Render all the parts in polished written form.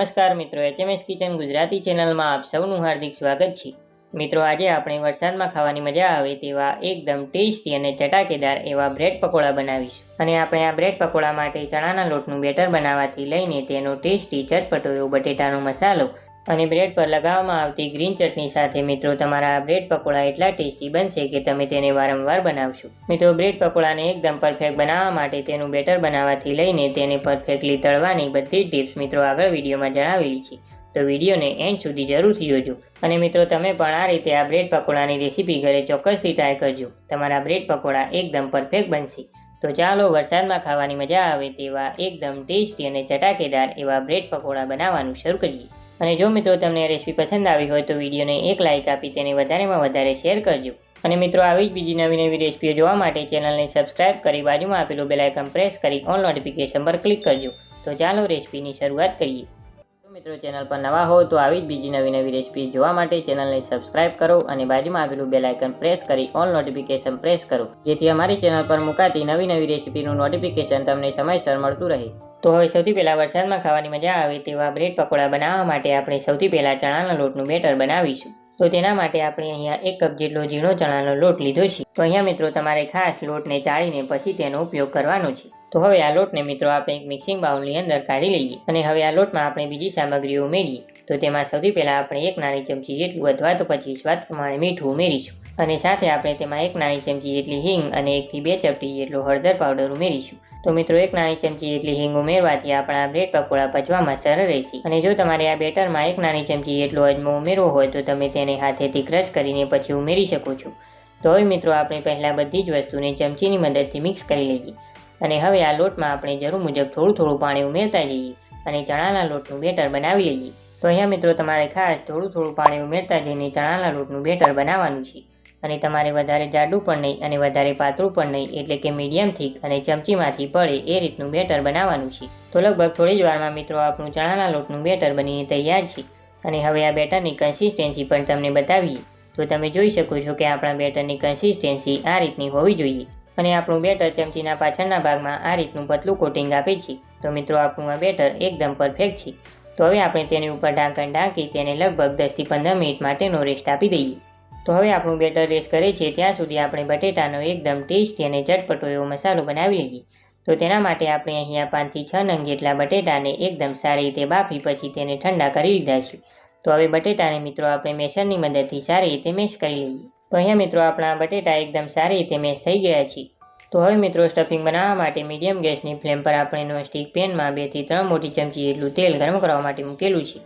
નમસ્કાર મિત્રો, HMS kitchen Gujarati ચેનલમાં આપ સૌનું હાર્દિક સ્વાગત છે। મિત્રો, આજે આપણે વરસાદમાં ખાવાની મજા આવે તેવા એકદમ ટેસ્ટી અને ચટાકેદાર એવા બ્રેડ પકોડા બનાવીશું। અને આપણે આ બ્રેડ પકોડા માટે ચણાના લોટનું બેટર બનાવવાથી લઈને તેનો ટેસ્ટી ચટપટો એવો બટેટાનો મસાલો અને બ્રેડ પર લગાવવામાં આવતી ગ્રીન ચટણી સાથે મિત્રો તમારા આ બ્રેડ પકોડા એટલા ટેસ્ટી બનશે કે તમે તેને વારંવાર બનાવશો। મિત્રો, બ્રેડ પકોડાને એકદમ પરફેક્ટ બનાવવા માટે તેનું બેટર બનાવવાથી લઈને તેને પરફેક્ટલી તળવાની બધી જ ટિપ્સ મિત્રો આગળ વિડીયોમાં જણાવેલી છે, તો વિડીયોને એન્ડ સુધી જરૂરથી જોજો। અને મિત્રો, તમે પણ આ રીતે આ બ્રેડ પકોડાની રેસીપી ઘરે ચોક્કસથી ટ્રાય કરજો, તમારા બ્રેડ પકોડા એકદમ પરફેક્ટ બનશે। તો ચાલો વરસાદમાં ખાવાની મજા આવે તેવા એકદમ ટેસ્ટી અને ચટાકેદાર એવા બ્રેડ પકોડા બનાવવાનું શરૂ કરીએ। અને જો મિત્રો તમને રેસીપી પસંદ આવી હોય તો વિડીયોને એક લાઇક આપી તેને વધારેમાં વધારે શેર કરજો। અને મિત્રો, આવી જ બીજી નવી નવી રેસીપીઓ જોવા માટે ચેનલને સબસ્ક્રાઇબ કરી બાજુમાં આપેલું બેલ આઇકન પ્રેસ કરી ઓલ નોટિફિકેશન પર ક્લિક કરજો। તો ચાલો રેસીપીની શરૂઆત કરીએ। મિત્રો, ચેનલ પર નવા હો તો આવી જ બીજી નવી રેસીપી જોવા માટે ચેનલને સબસ્ક્રાઇબ કરો અને બાજુમાં આપેલું બેલ આઇકન પ્રેસ કરી ઓલ નોટિફિકેશન પ્રેસ કરો, જેથી અમારી ચેનલ પર મુકાતી નવી રેસીપીનું નોટિફિકેશન તમને સમયસર મળતું રહે। તો હવે સૌથી પહેલાં વરસાદમાં ખાવાની મજા આવે તેવા બ્રેડ પકોડા બનાવવા માટે આપણે સૌથી પહેલાં ચણાના લોટનું બેટર બનાવીશું। તો તેના માટે આપણે અહીંયા 1 કપ જેટલો ઝીણો ચણાનો લોટ લીધો છે। તો અહીંયા મિત્રો તમારે ખાસ લોટને ચાળીને પછી તેનો ઉપયોગ કરવાનો છે। તો હવે આ લોટને મિત્રો આપણે એક મિક્સિંગ બાઉલની અંદર કાઢી લઈએ અને હવે આ લોટમાં આપણે બીજી સામગ્રીઓ ઉમેરીએ। તો તેમાં સૌથી પહેલાં આપણે 1 નાની ચમચી જેટલું અથવા તો પછી સ્વાદ પ્રમાણે મીઠું ઉમેરીશું અને સાથે આપણે તેમાં 1 નાની ચમચી જેટલી હિંગ અને 1 થી 2 ચપટી જેટલો હળદર પાવડર ઉમેરીશું। તો મિત્રો, 1 નાની ચમચી જેટલી હિંગ ઉમેરવાથી આપણા બ્રેડ પકોડા પચવામાં સરળ રહેશે। અને જો તમારે આ બેટરમાં 1 નાની ચમચી જેટલો અજમો ઉમેરવો હોય તો તમે તેને હાથેથી ક્રશ કરીને પછી ઉમેરી શકો છો। તો હવે મિત્રો, આપણે પહેલાં બધી જ વસ્તુને ચમચીની મદદથી મિક્સ કરી લઈએ અને હવે આ લોટમાં આપણે જરૂર મુજબ થોડું પાણી ઉમેરતા જઈએ અને ચણાના લોટનું બેટર બનાવી લઈએ। તો અહીંયા મિત્રો તમારે ખાસ થોડું પાણી ઉમેરતા જઈને ચણાના લોટનું બેટર બનાવવાનું છે અને તમારે વધારે જાડું પણ નહીં અને વધારે પાતળું પણ નહીં, એટલે કે મીડિયમ થીક અને ચમચીમાંથી પડે એ રીતનું બેટર બનાવવાનું છે। તો લગભગ થોડી જ વારમાં મિત્રો આપણું ચણાના લોટનું બેટર બનીને તૈયાર છે અને હવે આ બેટરની કન્સિસ્ટન્સી પણ તમને બતાવીએ। તો તમે જોઈ શકો છો કે આપણા બેટરની કન્સિસ્ટન્સી આ રીતની હોવી જોઈએ અને આપણું બેટર ચમચીના પાછળના ભાગમાં આ રીતનું પતલું કોટિંગ આપે છે। તો મિત્રો, આપણું આ બેટર એકદમ પરફેક્ટ છે। તો હવે આપણે તેની ઉપર ઢાંકણ ઢાંકી તેને લગભગ 10 થી 15 મિનિટ માટેનો રેસ્ટ આપી દઈએ। તો હવે આપણું બેટર રેસ્ટ કરે છે ત્યાં સુધી આપણે બટેટાનો એકદમ ટેસ્ટી અને ચટપટો એવો મસાલો બનાવી લઈએ। તો તેના માટે આપણે અહીંયા 5 થી 6 નંગ જેટલા બટેટાને એકદમ સારી રીતે બાફી પછી તેને ઠંડા કરી લીધા છે। તો હવે બટેટાને મિત્રો આપણે મેશરની મદદથી સારી રીતે મેશ કરી લઈએ। તો અહીંયા મિત્રો આપણા બટેટા એકદમ સારી રીતે મેશ થઈ ગયા છે। તો હવે મિત્રો, સ્ટફિંગ બનાવવા માટે મીડિયમ ગેસની ફ્લેમ પર આપણે નોનસ્ટિક પેનમાં 2 થી 3 મોટી ચમચી જેટલું તેલ ગરમ કરવા માટે મૂકેલું છે।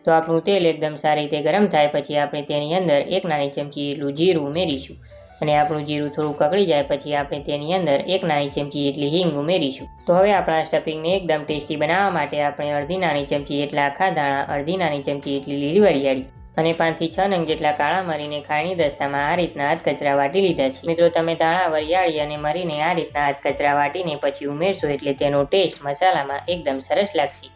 તો આપણું તેલ એકદમ સારી રીતે ગરમ થાય પછી આપણે તેની અંદર 1 નાની ચમચી જેટલું જીરું ઉમેરીશું અને આપણું જીરું થોડું કકળી જાય પછી આપણે તેની અંદર 1 નાની ચમચી જેટલી હિંગ ઉમેરીશું। તો હવે આપણા સ્ટફિંગને એકદમ ટેસ્ટી બનાવવા માટે આપણે અડધી નાની ચમચી જેટલા આખા દાણા, અડધી નાની ચમચી જેટલી લીલી વરિયાળી અને 5 થી 6 નંગ જેટલા કાળા મરીને ખાયણી દસ્તામાં આ રીતના હાથ કચરા વાટી લીધા છે। મિત્રો, તમે દાણા, વરિયાળી અને મરીને આ રીતના હાથ કચરા વાટીને પછી ઉમેરશો એટલે તેનો ટેસ્ટ મસાલામાં એકદમ સરસ લાગશે।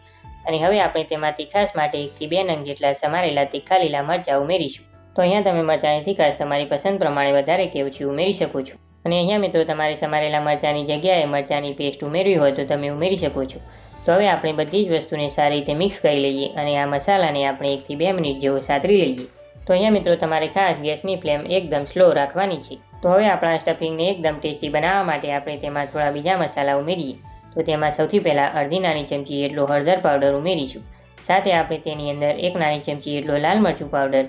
અને હવે આપણે તેમાં તીખાશ માટે 1 થી 2 નંગ જેટલા સમારેલા તીખા લીલા મરચાં ઉમેરીશું। તો અહીંયા તમે મરચાંની તીખાશ તમારી પસંદ પ્રમાણે વધારે કે ઓછી ઉમેરી શકો છો। અને અહીંયા મિત્રો તમારે સમારેલા મરચાંની જગ્યાએ મરચાંની પેસ્ટ ઉમેરવી હોય તો તમે ઉમેરી શકો છો। તો હવે આપણે બધી જ વસ્તુને સારી રીતે મિક્સ કરી લઈએ અને આ મસાલાને આપણે 1 થી 2 મિનિટ જેવો સાતરી લઈએ। તો અહીંયા મિત્રો તમારે ખાસ ગેસની ફ્લેમ એકદમ સ્લો રાખવાની છે। તો હવે આપણા સ્ટફિંગને એકદમ ટેસ્ટી બનાવવા માટે આપણે તેમાં થોડા બીજા મસાલા ઉમેરીએ। તો તેમાં સૌથી પહેલાં અડધી નાની ચમચી જેટલો હળદર પાવડર ઉમેરીશું, સાથે આપણે તેની અંદર 1 નાની ચમચી જેટલો લાલ મરચું પાવડર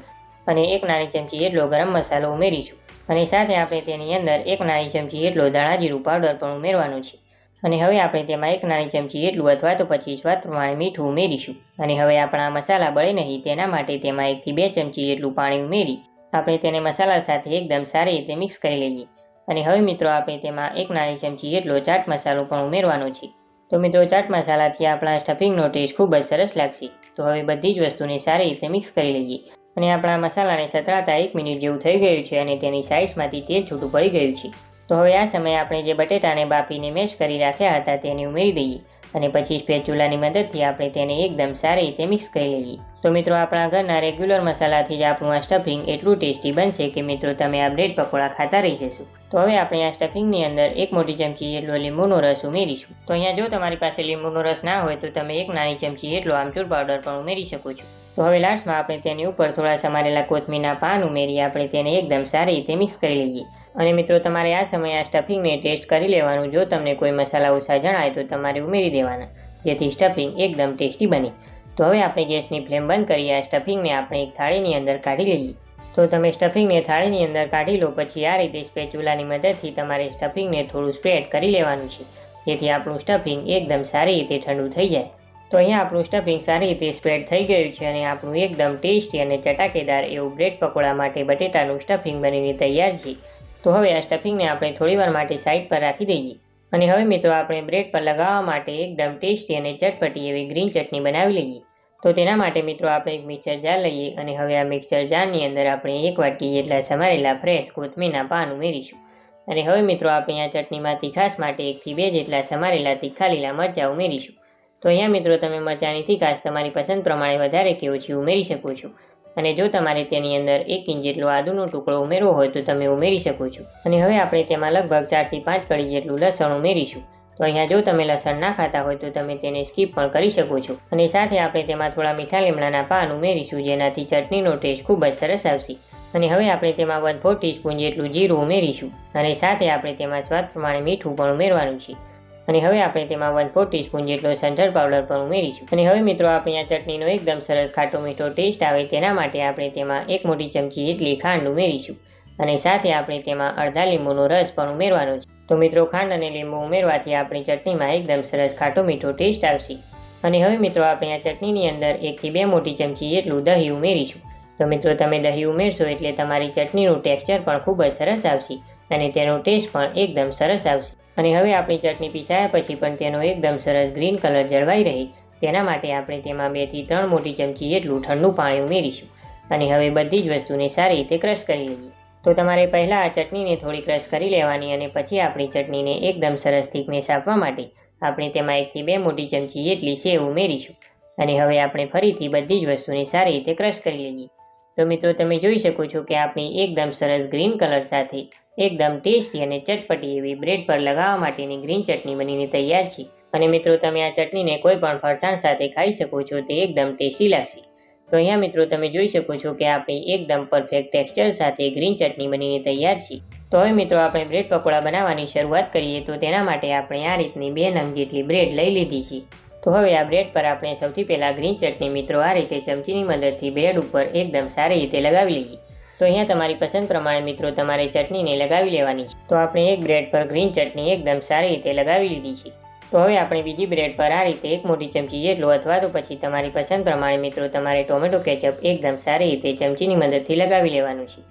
અને 1 નાની ચમચી જેટલો ગરમ મસાલો ઉમેરીશું અને સાથે આપણે તેની અંદર 1 નાની ચમચી જેટલો ધાણા જીરું પાવડર પણ ઉમેરવાનું છે અને હવે આપણે તેમાં 1 નાની ચમચી જેટલું અથવા તો પછી સ્વાદ પ્રમાણે મીઠું ઉમેરીશું અને હવે આપણા મસાલા બળે નહીં તેના માટે તેમાં 1 થી 2 ચમચી જેટલું પાણી ઉમેરી આપણે તેને મસાલા સાથે એકદમ સારી રીતે મિક્સ કરી લઈએ। અને હવે મિત્રો આપણે તેમાં 1 નાની ચમચી જેટલો ચાટ મસાલો પણ ઉમેરવાનો છે। તો મિત્રો, ચાટ મસાલાથી આપણા સ્ટફિંગનો ટેસ્ટ ખૂબ જ સરસ લાગશે। તો હવે બધી જ વસ્તુને સારી રીતે મિક્સ કરી લઈએ અને આપણા મસાલાને સતરાતા 1 મિનિટ જેવું થઈ ગયું છે અને તેની સાઇડ્સમાંથી તેલ છૂટું પડી ગયું છે। તો હવે આ સમયે આપણે જે બટેટાને બાફીને મેશ કરી રાખ્યા હતા તેને ઉમેરી દઈએ અને પછી સ્પેચ્યુલાની મદદથી આપણે તેને એકદમ સારી રીતે મિક્સ કરી લઈએ। તો મિત્રો આપણા ઘરના રેગ્યુલર મસાલાથી જ આપણું આ સ્ટફિંગ એટલું ટેસ્ટી બનશે કે મિત્રો તમે આ બ્રેડ પકોડા ખાતા રહી જશો. તો હવે આપણે આ સ્ટફિંગની અંદર 1 મોટી ચમચી જેટલો લીંબુનો રસ ઉમેરીશું. તો અહીંયા જો તમારી પાસે લીંબુનો રસ ના હોય તો તમે 1 નાની ચમચી જેટલો આમચૂર પાવડર પણ ઉમેરી શકો છો. તો હવે લાસ્ટમાં આપણે તેની ઉપર થોડા સમારેલા કોથમીરના પાન ઉમેરી આપણે તેને એકદમ સારી રીતે મિક્સ કરી લઈએ. અને મિત્રો તમારે આ સમયે આ સ્ટફિંગને ટેસ્ટ કરી લેવાનું. જો તમને કોઈ મસાલા ઓછા જણાય તો તમારે ઉમેરી દેવાના, જેથી સ્ટફિંગ એકદમ ટેસ્ટી બને. તો હવે આપણે ગેસની ફ્લેમ બંધ કરી આ સ્ટફિંગને આપણે એક થાળીની અંદર કાઢી લઈએ. તો તમે સ્ટફિંગને થાળીની અંદર કાઢી લો પછી આ રીતે સ્પેચ્યુલાની મદદથી તમારે સ્ટફિંગને થોડું સ્પ્રેડ કરી લેવાનું છે, જેથી આપણું સ્ટફિંગ એકદમ સારી રીતે ઠંડુ થઈ જાય. તો અહીંયા આપણું સ્ટફિંગ સારી રીતે સ્પ્રેડ થઈ ગયું છે અને આપણું એકદમ ટેસ્ટી અને ચટાકેદાર એવું બ્રેડ પકોડા માટે બટેટાનું સ્ટફિંગ બનીને તૈયાર છે. તો હવે આ સ્ટફિંગને આપણે થોડીવાર માટે સાઈડ પર રાખી દઈએ. અને હવે મિત્રો આપણે બ્રેડ પર લગાવવા માટે એકદમ ટેસ્ટી અને ચટપટી એવી ગ્રીન ચટણી બનાવી લઈએ. તો તેના માટે મિત્રો આપણે એક મિક્સર જાર લઈએ અને હવે આ મિક્સર જારની અંદર આપણે 1 વાટકી જેટલા સમારેલા ફ્રેશ કોથમીરના પાન ઉમેરીશું. અને હવે મિત્રો આપણે આ ચટણીમાં તીખાશ માટે 1 થી 2 જેટલા સમારેલા તીખા લીલા મરચાં ઉમેરીશું. તો અહીંયા મિત્રો તમે મરચાંની તીખાશ તમારી પસંદ પ્રમાણે વધારે કે ઓછી ઉમેરી શકો છો. અને જો તમારે તેની અંદર 1 ઇંચ જેટલો આદુનો ટુકડો ઉમેરવો હોય તો તમે ઉમેરી શકો છો. અને હવે આપણે તેમાં લગભગ 4 થી 5 કળી જેટલું લસણ ઉમેરીશું. તો અહીંયા જો તમે લસણ ના ખાતા હોય તો તમે તેને સ્કીપ પણ કરી શકો છો. અને સાથે આપણે તેમાં થોડા મીઠા લીમડાના પાન ઉમેરીશું, જેનાથી ચટણીનો ટેસ્ટ ખૂબ જ સરસ આવશે. અને હવે આપણે તેમાં 1/4 ટીસ્પૂન જેટલું જીરું ઉમેરીશું. અને સાથે આપણે તેમાં સ્વાદ પ્રમાણે મીઠું પણ ઉમેરવાનું છે. અને હવે આપણે તેમાં 1/4 ટીસ્પૂન જેટલો સંચળ પાવડર પણ ઉમેરીશું. અને હવે મિત્રો આપણે આ ચટણીનો એકદમ સરસ ખાટો મીઠો ટેસ્ટ આવે તેના માટે આપણે તેમાં 1 મોટી ચમચી જેટલી ખાંડ ઉમેરીશું. અને સાથે આપણે તેમાં અડધા લીંબુનો રસ પણ ઉમેરવાનો છે. તો મિત્રો ખાંડ અને લીંબુ ઉમેરવાથી આપણી ચટણીમાં એકદમ સરસ ખાટો મીઠો ટેસ્ટ આવશે. અને હવે મિત્રો આપણે આ ચટણીની અંદર 1 થી 2 મોટી ચમચી જેટલું દહીં ઉમેરીશું. તો મિત્રો તમે દહીં ઉમેરશો એટલે તમારી ચટણીનું ટેક્સચર પણ ખૂબ જ સરસ આવશે અને તેનો ટેસ્ટ પણ એકદમ સરસ આવશે. અને હવે આપણી ચટણી પીસાયા પછી પણ તેનો એકદમ સરસ ગ્રીન કલર જળવાઈ રહે તેના માટે આપણે તેમાં 2 થી 3 મોટી ચમચી જેટલું ઠંડુ પાણી ઉમેરીશું. અને હવે બધી જ વસ્તુને સારી રીતે ક્રશ કરી લઈએ. તો તમારે પહેલાં આ ચટણીને થોડી ક્રશ કરી લેવાની અને પછી આપણી ચટણીને એકદમ સરસ થીકનેસ આપવા માટે આપણે તેમાં 1 થી 2 મોટી ચમચી જેટલી સેવ ઉમેરીશું. અને હવે આપણે ફરીથી બધી જ વસ્તુને સારી રીતે ક્રશ કરી લઈએ. તો મિત્રો તમે જોઈ શકો છો કે આપણી એકદમ સરસ ગ્રીન કલર સાથે એકદમ ટેસ્ટી અને ચટપટી એવી બ્રેડ પર લગાવવા માટેની ગ્રીન ચટણી બનીને તૈયાર છે. અને મિત્રો તમે આ ચટણીને કોઈ પણ ફરસાણ સાથે ખાઈ શકો છો, તે એકદમ ટેસ્ટી લાગશે. તો અહીંયા મિત્રો તમે જોઈ શકો છો કે આપણી એકદમ પરફેક્ટ ટેક્સચર સાથે ગ્રીન ચટણી બનીને તૈયાર છે. તો હવે મિત્રો આપણે બ્રેડ પકોડા બનાવવાની શરૂઆત કરીએ. તો તેના માટે આપણે આ રીતની 2 નંગ જેટલી બ્રેડ લઈ લીધી છે. તો હવે આ બ્રેડ પર આપણે સૌથી પહેલાં ગ્રીન ચટણી મિત્રો આ રીતે ચમચીની મદદથી બ્રેડ ઉપર એકદમ સારી રીતે લગાવી લઈએ. તો અહીંયા તમારી પસંદ પ્રમાણે મિત્રો તમારે ચટણીને લગાવી લેવાની છે. તો આપણે એક બ્રેડ પર ગ્રીન ચટણી એકદમ સારી રીતે લગાવી લીધી છે. તો હવે આપણે બીજી બ્રેડ પર આ રીતે 1 મોટી ચમચી જેટલો અથવા તો પછી તમારી પસંદ પ્રમાણે મિત્રો તમારે ટોમેટો કેચઅપ એકદમ સારી રીતે ચમચીની મદદથી લગાવી લેવાનું છે.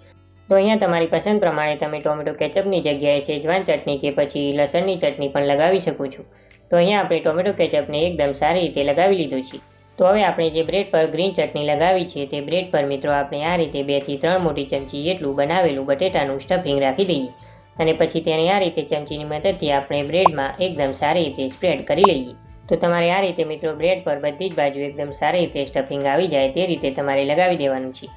તો અહીંયા તમારી પસંદ પ્રમાણે તમે ટોમેટો કેચઅપની જગ્યાએ શેજવાન ચટણી કે પછી લસણની ચટણી પણ લગાવી શકો છો. તો અહીંયા આપણે ટોમેટો કેચઅપને એકદમ સારી રીતે લગાવી લીધું છે. તો હવે આપણે જે બ્રેડ પર ગ્રીન ચટણી લગાવી છે તે બ્રેડ પર મિત્રો આપણે આ રીતે 2 થી 3 મોટી ચમચી જેટલું બનાવેલું બટેટાનું સ્ટફિંગ રાખી દઈએ. અને પછી તેને આ રીતે ચમચીની મદદથી આપણે બ્રેડમાં એકદમ સારી રીતે સ્પ્રેડ કરી લઈએ. તો તમારે આ રીતે મિત્રો બ્રેડ પર બધી જ બાજુ એકદમ સારી રીતે સ્ટફિંગ આવી જાય તે રીતે તમારે લગાવી દેવાનું છે.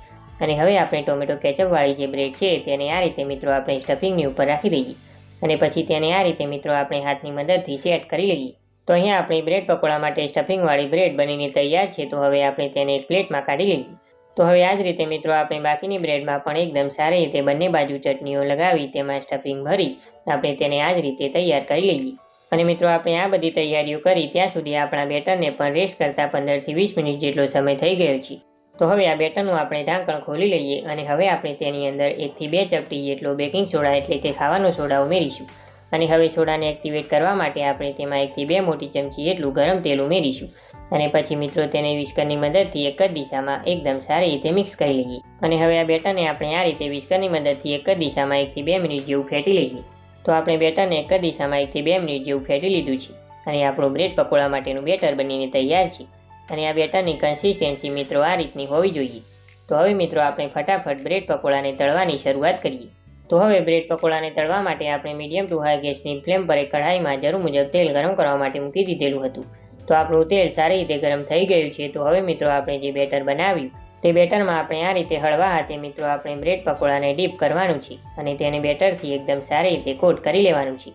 અને હવે આપણે ટોમેટો કેચઅપવાળી જે બ્રેડ છે તેને આ રીતે મિત્રો આપણે સ્ટફિંગની ઉપર રાખી દઈએ. અને પછી તેને આ રીતે મિત્રો આપણે હાથની મદદથી સેટ કરી લઈએ. તો અહીંયા આપણી બ્રેડ પકોડા માટે સ્ટફિંગવાળી બ્રેડ બનીને તૈયાર છે. તો હવે આપણે તેને એક પ્લેટમાં કાઢી લઈએ. તો હવે આ જ રીતે મિત્રો આપણે બાકીની બ્રેડમાં પણ એકદમ સારી રીતે બંને બાજુ ચટણીઓ લગાવી તેમાં સ્ટફિંગ ભરી આપણે તેને આ જ રીતે તૈયાર કરી લઈએ. અને મિત્રો આપણે આ બધી તૈયારીઓ કરી ત્યાં સુધી આપણા બેટરને પણ રેસ્ટ કરતાં 15 થી 20 મિનિટ જેટલો સમય થઈ ગયો છે. તો હવે આ બેટરનું આપણે ઢાંકણ ખોલી લઈએ અને હવે આપણે તેની અંદર 1 થી 2 ચપટી જેટલો બેકિંગ સોડા એટલે કે ખાવાનો સોડા ઉમેરીશું. અને હવે સોડાને એક્ટિવેટ કરવા માટે આપણે તેમાં 1 થી 2 મોટી ચમચી જેટલું ગરમ તેલ ઉમેરીશું. અને પછી મિત્રો તેને વિસ્કરની મદદથી એક જ દિશામાં એકદમ સારી રીતે મિક્સ કરી લઈએ. અને હવે આ બેટરને આપણે આ રીતે વિસ્કરની મદદથી એક જ દિશામાં 1 થી 2 મિનિટ જેવું ફેટી લઈએ. તો આપણે બેટરને એક જ દિશામાં 1 થી 2 મિનિટ જેવું ફેટી લીધું છે અને આપણું બ્રેડ પકોડા માટેનું બેટર બનીને તૈયાર છે. અને આ બેટરની કન્સિસ્ટન્સી મિત્રો આ રીતની હોવી જોઈએ. તો હવે મિત્રો આપણે ફટાફટ બ્રેડ પકોડાને તળવાની શરૂઆત કરીએ. તો હવે બ્રેડ પકોડાને તળવા માટે આપણે મીડિયમ ટુ હાઈ ગેસની ફ્લેમ પર એક કઢાઈમાં જરૂર મુજબ તેલ ગરમ કરવા માટે મૂકી દીધેલું હતું. તો તો આપણું તેલ સારી રીતે ગરમ થઈ ગયું છે. તો હવે મિત્રો આપણે જે બેટર બનાવ્યું તે બેટરમાં આપણે આ રીતે હળવા હાથે મિત્રો આપણે બ્રેડ પકોડાને ડીપ કરવાનું છે અને તેને બેટરથી એકદમ સારી રીતે કોટ કરી લેવાનું છે.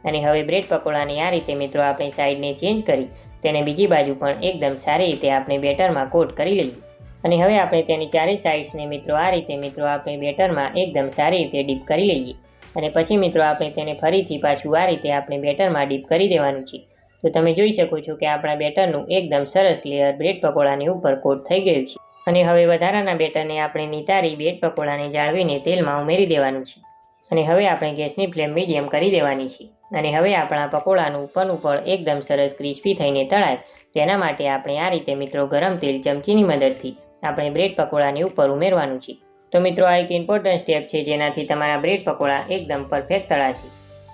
અને હવે બ્રેડ પકોડાની આ રીતે મિત્રો આપણે સાઈડને ચેન્જ કરી તેને બીજી બાજુ પણ એકદમ સારી રીતે આપણે બેટરમાં કોટ કરી લઈએ. અને હવે આપણે તેની ચારે સાઈડ્સને મિત્રો આ રીતે મિત્રો આપણે બેટરમાં એકદમ સારી રીતે ડીપ કરી લઈએ. અને પછી મિત્રો આપણે તેને ફરીથી પાછું આ રીતે આપણે બેટરમાં ડીપ કરી દેવાનું છે. તો તમે જોઈ શકો છો કે આપણા બેટરનું એકદમ સરસ લેયર બ્રેડ પકોડાની ઉપર કોટ થઈ ગયું છે. અને હવે વધારાના બેટરને આપણે નિતારી બ્રેડ પકોડાને જાળવીને તેલમાં ઉમેરી દેવાનું છે. અને હવે આપણે ગેસની ફ્લેમ મીડિયમ કરી દેવાની છે. અને હવે આપણા પકોડાનું ઉપર એકદમ સરસ ક્રિસ્પી થઈને તળાય તેના માટે આપણે આ રીતે મિત્રો ગરમ તેલ ચમચીની મદદથી આપણે બ્રેડ પકોડાની ઉપર ઉમેરવાનું છે. તો મિત્રો આ એક ઇમ્પોર્ટન્ટ સ્ટેપ છે જેનાથી તમારા બ્રેડ પકોડા એકદમ પરફેક્ટ તળાશે.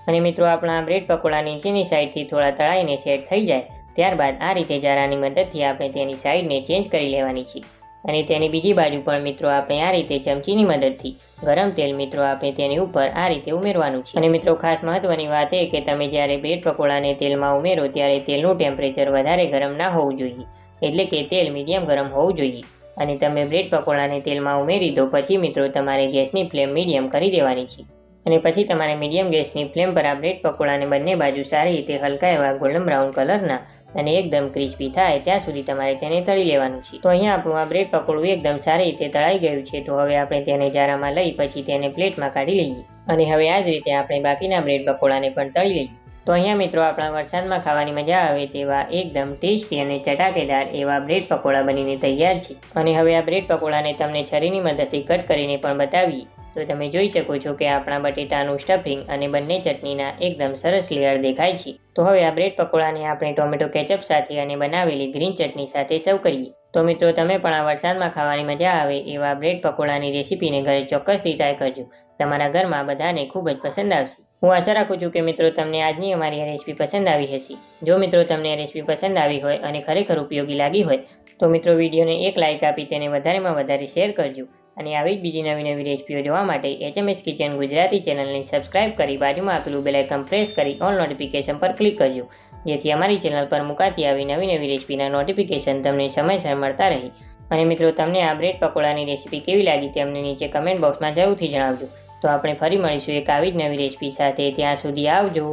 અને મિત્રો આપણા બ્રેડ પકોડા નીચેની સાઈડથી થોડા તળાઈને સેટ થઈ જાય ત્યારબાદ આ રીતે જારાની મદદથી આપણે તેની સાઈડને ચેન્જ કરી લેવાની છે. અને તેની બીજી બાજુ પણ મિત્રો આપણે આ રીતે ચમચીની મદદથી ગરમ તેલ મિત્રો આપણે તેની ઉપર આ રીતે ઉમેરવાનું છે. અને મિત્રો ખાસ મહત્વની વાત એ કે તમે જ્યારે બ્રેડ પકોડાને તેલમાં ઉમેરો ત્યારે તેલનું ટેમ્પરેચર વધારે ગરમ ના હોવું જોઈએ, એટલે કે તેલ મીડિયમ ગરમ હોવું જોઈએ. અને તમે બ્રેડ પકોડાને તેલમાં ઉમેરી દો પછી મિત્રો તમારે ગેસની ફ્લેમ મીડિયમ કરી દેવાની છે. અને પછી તમારે મીડિયમ ગેસની ફ્લેમ પર આ બ્રેડ પકોડાને બંને બાજુ સારી રીતે હલકા એવા ગોલ્ડન બ્રાઉન કલરના અને એકદમ ક્રિસ્પી થાય ત્યાં સુધી તમારે તેને તળી લેવાનું છે. તો અહીંયા આપણું આ બ્રેડ પકોડું એકદમ સારી રીતે તળાઈ ગયું છે. તો હવે આપણે તેને જારામાં લઈ પછી તેને પ્લેટમાં કાઢી લઈએ. અને હવે આ જ રીતે આપણે બાકીના બ્રેડ પકોડાને પણ તળી લઈએ. તો અહીંયા મિત્રો આપણા વરસાદમાં ખાવાની મજા આવે તેવા એકદમ ટેસ્ટી અને ચટાકેદાર એવા બ્રેડ પકોડા બનીને તૈયાર છે. અને હવે આ બ્રેડ પકોડાને તમને છરીની મદદથી કટ કરીને પણ બતાવીએ. તો તમે જોઈ શકો છો કે આપણા બટેટાનું સ્ટફિંગ અને બંને ચટણીના એકદમ સરસ લેયર દેખાય છે. તો હવે આ બ્રેડ પકોડાને આપણે ટોમેટો કેચઅપ સાથે અને બનાવેલી ગ્રીન ચટણી સાથે સર્વ કરીએ. તો મિત્રો તમે પણ આ વરસાદમાં ખાવાની મજા આવે એવા બ્રેડ પકોડાની રેસીપીને ઘરે ચોક્કસથી ટ્રાય કરજો. તમારા ઘરમાં બધાને ખૂબ જ પસંદ આવશે. હું આશા રાખું છું કે મિત્રો તમને આજની અમારી આ રેસીપી પસંદ આવી હશે. જો મિત્રો તમને આ રેસીપી પસંદ આવી હોય અને ખરેખર ઉપયોગી લાગી હોય તો મિત્રો વિડીયોને એક લાઇક આપી તેને વધારેમાં વધારે શેર કરજો. અને આવી જ બીજી નવી રેસીપીઓ જોવા માટે HMS કિચન ગુજરાતી ચેનલને સબસ્ક્રાઇબ કરી બાજુમાં આપેલું બેલ આઇકન પ્રેસ કરી ઓલ નોટિફિકેશન પર ક્લિક કરજો, જેથી અમારી ચેનલ પર મુકાતી આવી નવી રેસીપીના નોટિફિકેશન તમને સમયસર મળતા રહે. અને મિત્રો તમને આ બ્રેડ પકોડાની રેસીપી કેવી લાગી તે અમને નીચે કમેન્ટ બોક્સમાં જરૂરથી જણાવજો. તો આપણે ફરી મળીશું એક આવી જ નવી રેસીપી સાથે. ત્યાં સુધી આવજો.